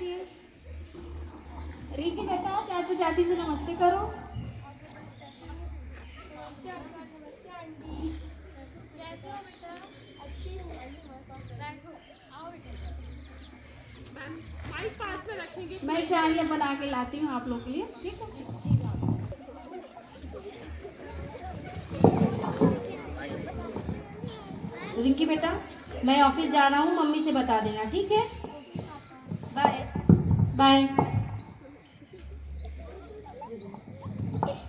बैठिए। रिंकी बेटा, चाची चाची से नमस्ते करो। नमस्ते आंटी। कैसे हो बेटा? अच्छी हूँ। बैठो। आओ बेटा। मैम माइक पास में रखेंगे। मैं चाय बना के लाती हूँ आप लोग के लिए, ठीक है? रिंकी बेटा, मैं ऑफिस जा रहा हूँ, मम्मी से बता देना, ठीक है? Bye bye.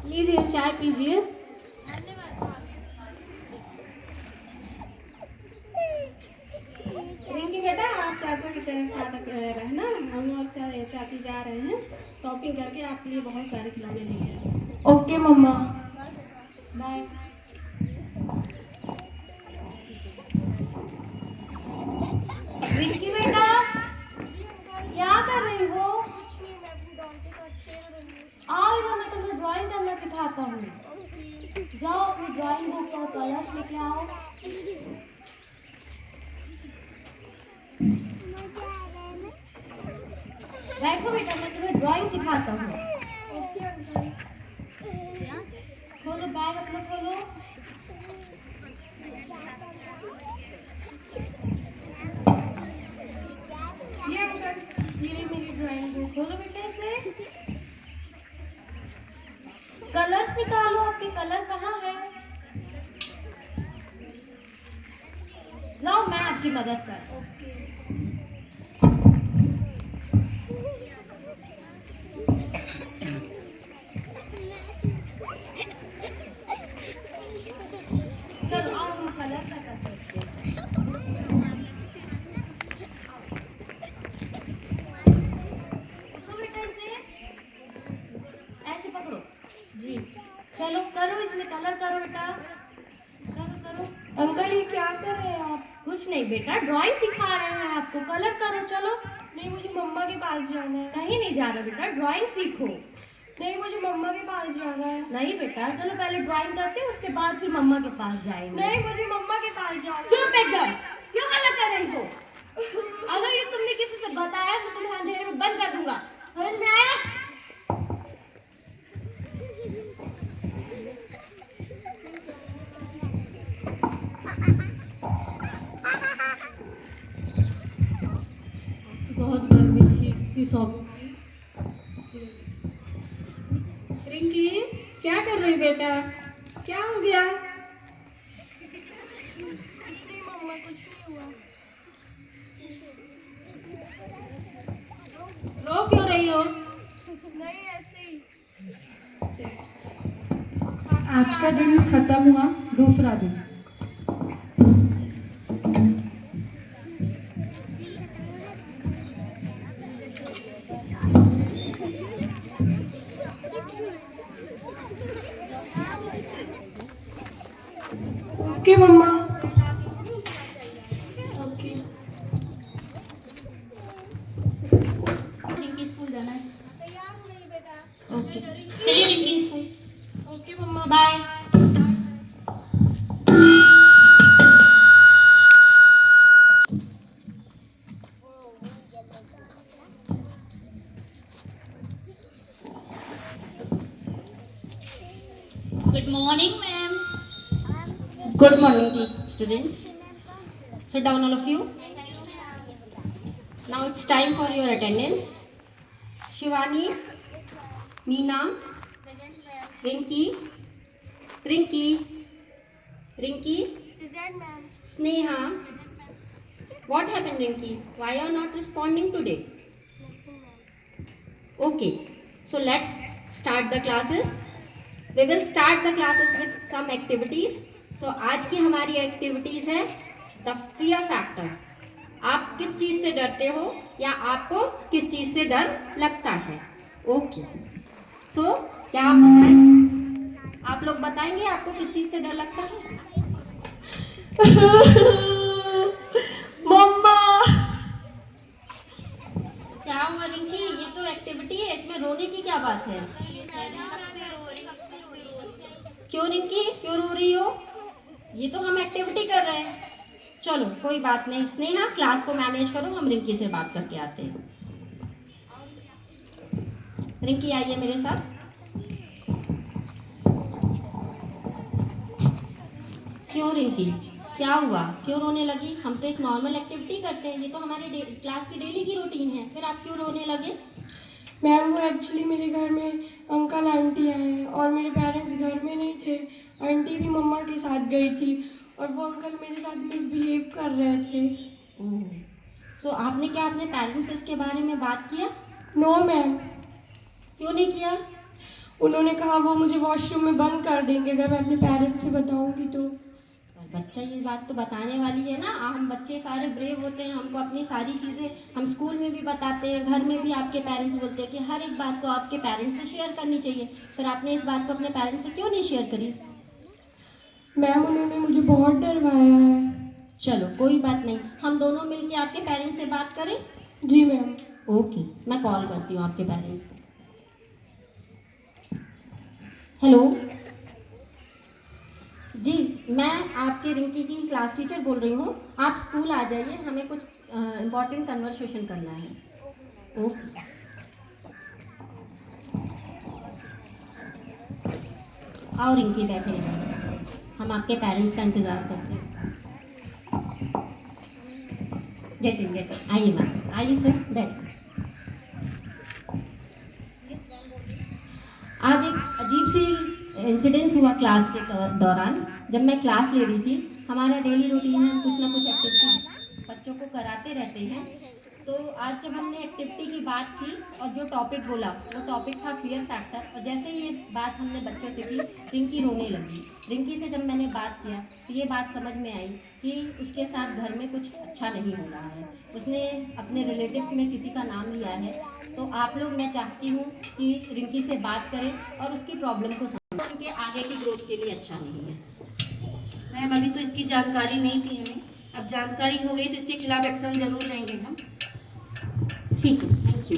लीजिए चाय पीजिए। रिंकी बेटा, आप चाचा के साथ रहना, हम और चाची जा रहे हैं शॉपिंग करके, आपके लिए बहुत सारे खिलौने लेके आए। ओके मम्मा। बाय। रिंकी बेटा, क्या कर रही हो? कुछ नहीं, मैं अपनी डॉल के साथ खेल रही हूँ। आओ इधर, मैं तुम्हें ड्राइंग करना सिखाता हूँ। जाओ अपनी ड्राइंग बुक और कलर्स लेके आओ। बैठो बेटा, मैं तुम्हें ड्राइंग सिखाता हूँ। Okay uncle. खोलो बैग अपना, खोलो। ये अंकल, ये मेरी ड्राइंग बुक, खोलो बेटा इसे। कलर्स निकालो, आपके कलर कहाँ है? लाओ, मैं आपकी मदद कर। चलो आओ, हम कलर का कर सकते हैं। पकड़ो बेटा इसे, ऐसे पकड़ो जी। चलो करो, इसमें कलर करो बेटा, करो करो। अंकल ये क्या कर रहे हैं आप? कुछ नहीं बेटा, ड्राइंग सिखा रहे हैं आपको, कलर करो। चलो। नहीं, मुझे मम्मा के पास जाना है। कहीं नहीं जा रहा बेटा, ड्राइंग सीखो। नहीं, मुझे मम्मा के पास जाना है। नहीं बेटा, चलो पहले ड्राइंग करते हैं, उसके बाद फिर मम्मा के पास जाएंगे। नहीं, मुझे मम्मा के पास जाना है। चुप एकदम, क्यों हल्ला कर रही हो? अगर ये तुमने किसी से बताया तो तुम्हें अंधेरे में बंद कर दूंगा, समझ में आया? बहुत गर्मी थी इस रिंकी, क्या कर रही बेटा? क्या हो गया? कुछ नहीं मम्मा, कुछ नहीं हुआ। रो क्यों रही हो? नहीं, ऐसे ही। आज का दिन खत्म हुआ, दूसरा दिन। ओके मम्मा। ओके। रिंकी स्कूल जाना है। तैयार हो गई बेटा। ओके, चलिए Rinki school. Okay mamma. Bye. Good morning, ma'am. Good morning, students. Sit down, all of you. Now it's time for your attendance. Shivani, Meena, Rinki, Rinki, Rinki, Present ma'am. Sneha. What happened, Rinki? Why you are not responding today? Nothing ma'am. Okay, so let's start the classes. We will start the classes with some activities. So आज की हमारी activities है the fear factor. आप किस चीज से डरते हो या आपको किस चीज से डर लगता है? ओके, सो क्या आप बताएं? आप लोग बताएंगे आपको किस चीज से डर लगता है? मम्मा। क्या हुआ रिंकी? ये तो एक्टिविटी है, इसमें रोने की क्या बात है? क्यों रिंकी, क्यों रो रही हो? ये तो हम एक्टिविटी कर रहे हैं। चलो कोई बात नहीं, स्नेहा क्लास को मैनेज करो, हम रिंकी से बात करके आते हैं। रिंकी आइए मेरे साथ। क्यों रिंकी, क्या हुआ, क्यों रोने लगी? हम तो एक नॉर्मल एक्टिविटी करते हैं, ये तो हमारे क्लास की डेली की रूटीन है, फिर आप क्यों रोने लगे? मैम वो एक्चुअली मेरे घर में अंकल आंटी आए हैं और मेरे पेरेंट्स घर में नहीं थे। आंटी भी मम्मा के साथ गई थी और वो अंकल मेरे साथ मिसबिहेव कर रहे थे। सो आपने क्या अपने पेरेंट्स से इसके बारे में बात किया? नो मैम, क्यों नहीं किया? उन्होंने कहा वो मुझे वॉशरूम में बंद कर देंगे अगर मैं अपने पेरेंट्स से बताऊंगी तो। पर बच्चा ये बात तो बताने वाली है ना, हम बच्चे सारे ब्रेव होते हैं, हमको अपनी सारी चीज़ें हम स्कूल में भी बताते हैं, घर में भी आपके पेरेंट्स बोलते हैं कि हर एक बात को आपके पेरेंट्स से शेयर करनी चाहिए। फिर आपने इस बात को अपने पेरेंट्स से क्यों नहीं शेयर करी? मैम उन्होंने मुझे बहुत डरवाया है। चलो कोई बात नहीं, हम दोनों मिलके आपके पेरेंट्स से बात करें। जी मैम। ओके, मैं कॉल करती हूँ आपके पेरेंट्स को। हेलो जी, मैं आपके रिंकी की क्लास टीचर बोल रही हूँ। आप स्कूल आ जाइए, हमें कुछ इम्पोर्टेंट कन्वर्सेशन करना है। ओके। आओ रिंकी, बैठे, हम आपके पेरेंट्स का इंतज़ार करते हैं। गेट इन, आइए मैम, आइए सर, बैठ। आज एक अजीब सी इंसिडेंस हुआ क्लास के दौरान। जब मैं क्लास ले रही थी, हमारा डेली रूटीन है, हम कुछ ना कुछ एक्टिविटी बच्चों को कराते रहते हैं। तो आज जब हमने एक्टिविटी की बात की और जो टॉपिक बोला वो टॉपिक था फियर फैक्टर, और जैसे ही ये बात हमने बच्चों से की, रिंकी रोने लगी। रिंकी से जब मैंने बात किया तो ये बात समझ में आई कि उसके साथ घर में कुछ अच्छा नहीं हो रहा है। उसने अपने रिलेटिव्स में किसी का नाम लिया है। तो आप लोग, मैं चाहती हूँ कि रिंकी से बात करें और उसकी प्रॉब्लम को समझें, उनके आगे की ग्रोथ के लिए अच्छा नहीं है। मैम अभी तो इसकी जानकारी नहीं थी हमें, अब जानकारी हो गई तो इसके खिलाफ एक्शन जरूर लेंगे हम। ठीक है, थैंक यू।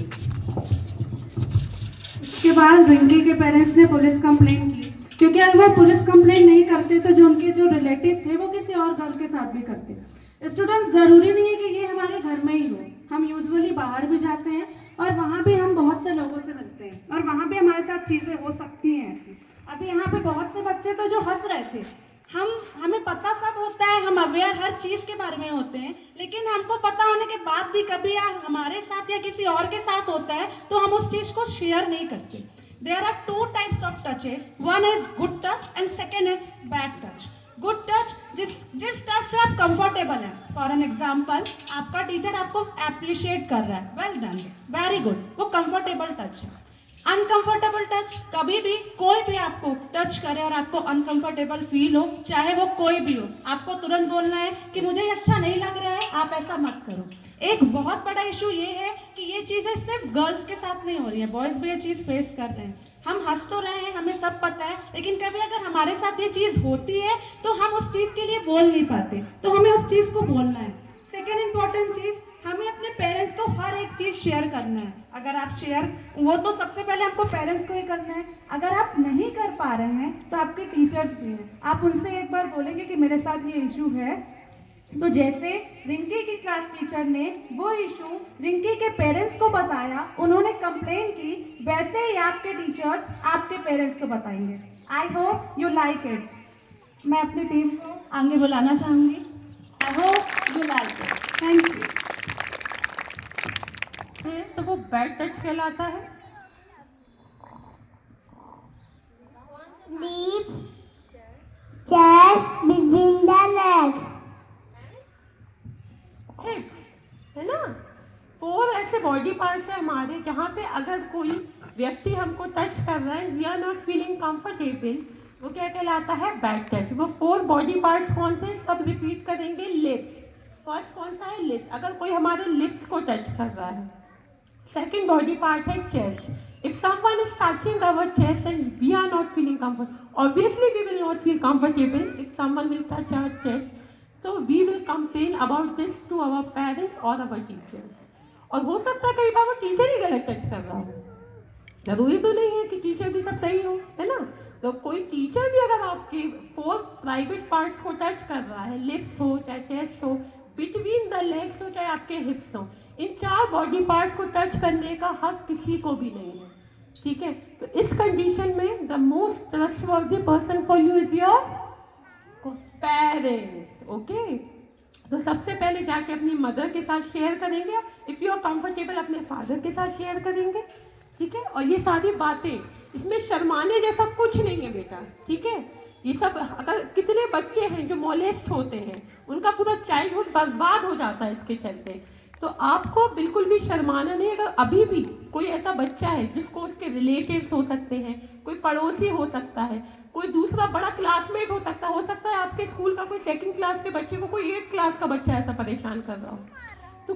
उसके बाद रिंकी के पेरेंट्स ने पुलिस कंप्लेंट की, क्योंकि अगर वो पुलिस कंप्लेंट नहीं करते तो जो उनके जो रिलेटिव थे वो किसी और गर्ल के साथ भी करते। स्टूडेंट्स, ज़रूरी नहीं है कि ये हमारे घर में ही हो, हम यूजुअली बाहर भी जाते हैं और वहाँ भी हम बहुत से लोगों से मिलते हैं और वहाँ भी हमारे साथ चीज़ें हो सकती हैं ऐसी। अभी यहाँ पे बहुत से बच्चे तो जो हंस रहे थे, हमें पता सब होता है, हम अवेयर हर चीज़ के बारे में होते हैं, लेकिन हमको पता होने के बाद भी कभी यार हमारे साथ या किसी और के साथ होता है तो हम उस चीज़ को शेयर नहीं करते। There are two types of touches. One is good touch and second is bad touch. Good touch जिस टच से आप कंफर्टेबल हैं। फॉर एन एग्जाम्पल, आपका टीचर आपको अप्रिशिएट कर रहा है, वेल डन, वेरी गुड, वो कंफर्टेबल टच है। अनकंफर्टेबल टच, कभी भी कोई भी आपको टच करे और आपको अनकंफर्टेबल फील हो, चाहे वो कोई भी हो, आपको तुरंत बोलना है कि मुझे ये अच्छा नहीं लग रहा है, आप ऐसा मत करो। एक बहुत बड़ा इशू ये है कि ये चीज़ें सिर्फ गर्ल्स के साथ नहीं हो रही है, बॉयज़ भी ये चीज़ फेस कर रहे हैं। हम हंस तो रहे हैं, हमें सब पता है, लेकिन कभी अगर हमारे साथ ये चीज़ होती है तो हम उस चीज़ के लिए बोल नहीं पाते, तो हमें उस चीज़ को बोलना है। सेकेंड इम्पॉर्टेंट चीज़, हमें अपने पेरेंट्स को हर एक चीज़ शेयर करना है। अगर आप शेयर, वो तो सबसे पहले आपको पेरेंट्स को ही करना है। अगर आप नहीं कर पा रहे हैं तो आपके टीचर्स भी हैं, आप उनसे एक बार बोलेंगे कि मेरे साथ ये इशू है। तो जैसे रिंकी की क्लास टीचर ने वो इशू रिंकी के पेरेंट्स को बताया, उन्होंने कंप्लेन की, वैसे ही आपके टीचर्स आपके पेरेंट्स को बताएंगे। I hope you like it. मैं अपनी टीम को आगे बुलाना चाहूँगी। I hope you like it. Thank you. तो वो बैड टच कहलाता है। Deep chest between the legs. हिप्स है ना, 4 ऐसे बॉडी पार्ट्स है हमारे जहाँ पे अगर कोई व्यक्ति हमको टच कर रहा है, we are not feeling comfortable, वो क्या कहलाता है, बैड टच। वो 4 बॉडी पार्ट्स कौन से, सब रिपीट करेंगे। लिप्स, फर्स्ट कौन सा है, लिप्स, अगर कोई हमारे लिप्स को टच कर रहा है। सेकेंड बॉडी पार्ट है chest, if someone is touching our chest and we are not feeling comfortable, obviously we will not feel comfortable if someone will touch our chest, so we will complain about this to our parents or our teachers। और हो सकता है कई बार वो teacher ही गलत touch कर रहा हो, जरूरी तो नहीं है कि टीचर भी सब सही हो, है ना। तो कोई टीचर भी अगर आपके 4 प्राइवेट पार्ट्स को टच कर रहा है, लिप्स हो चाहे चेस्ट हो, बिटवीन द लेग्स हो चाहे आपके हिप्स हो, इन 4 बॉडी पार्ट्स को टच करने का हक किसी को भी नहीं है। ठीक है। तो इस कंडीशन में the most trustworthy person for you is your parents. Okay, तो सबसे पहले जाके अपनी मदर के साथ शेयर करेंगे, इफ़ यू आर कंफर्टेबल अपने फादर के साथ शेयर करेंगे, ठीक है। और ये सारी बातें, इसमें शर्माने जैसा कुछ नहीं है बेटा, ठीक है। ये सब, अगर कितने बच्चे हैं जो मोलेस्ट होते हैं, उनका पूरा चाइल्डहुड बर्बाद हो जाता है इसके चलते। तो आपको बिल्कुल भी शर्माना नहीं। अगर अभी भी कोई ऐसा बच्चा है जिसको उसके रिलेटिव्स हो सकते हैं, कोई पड़ोसी हो सकता है, कोई दूसरा बड़ा क्लासमेट हो सकता है आपके स्कूल का कोई 2nd क्लास के बच्चे को कोई 8th क्लास का बच्चा ऐसा परेशान कर रहा हो, तो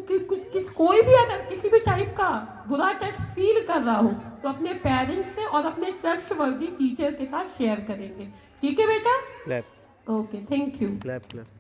कोई भी अगर किसी भी टाइप का बुरा टच फील कर रहा हो तो अपने पेरेंट्स से और अपने ट्रस्टवर्दी टीचर के साथ शेयर करेंगे, ठीक है बेटा। Clap. Okay, thank you. Clap clap.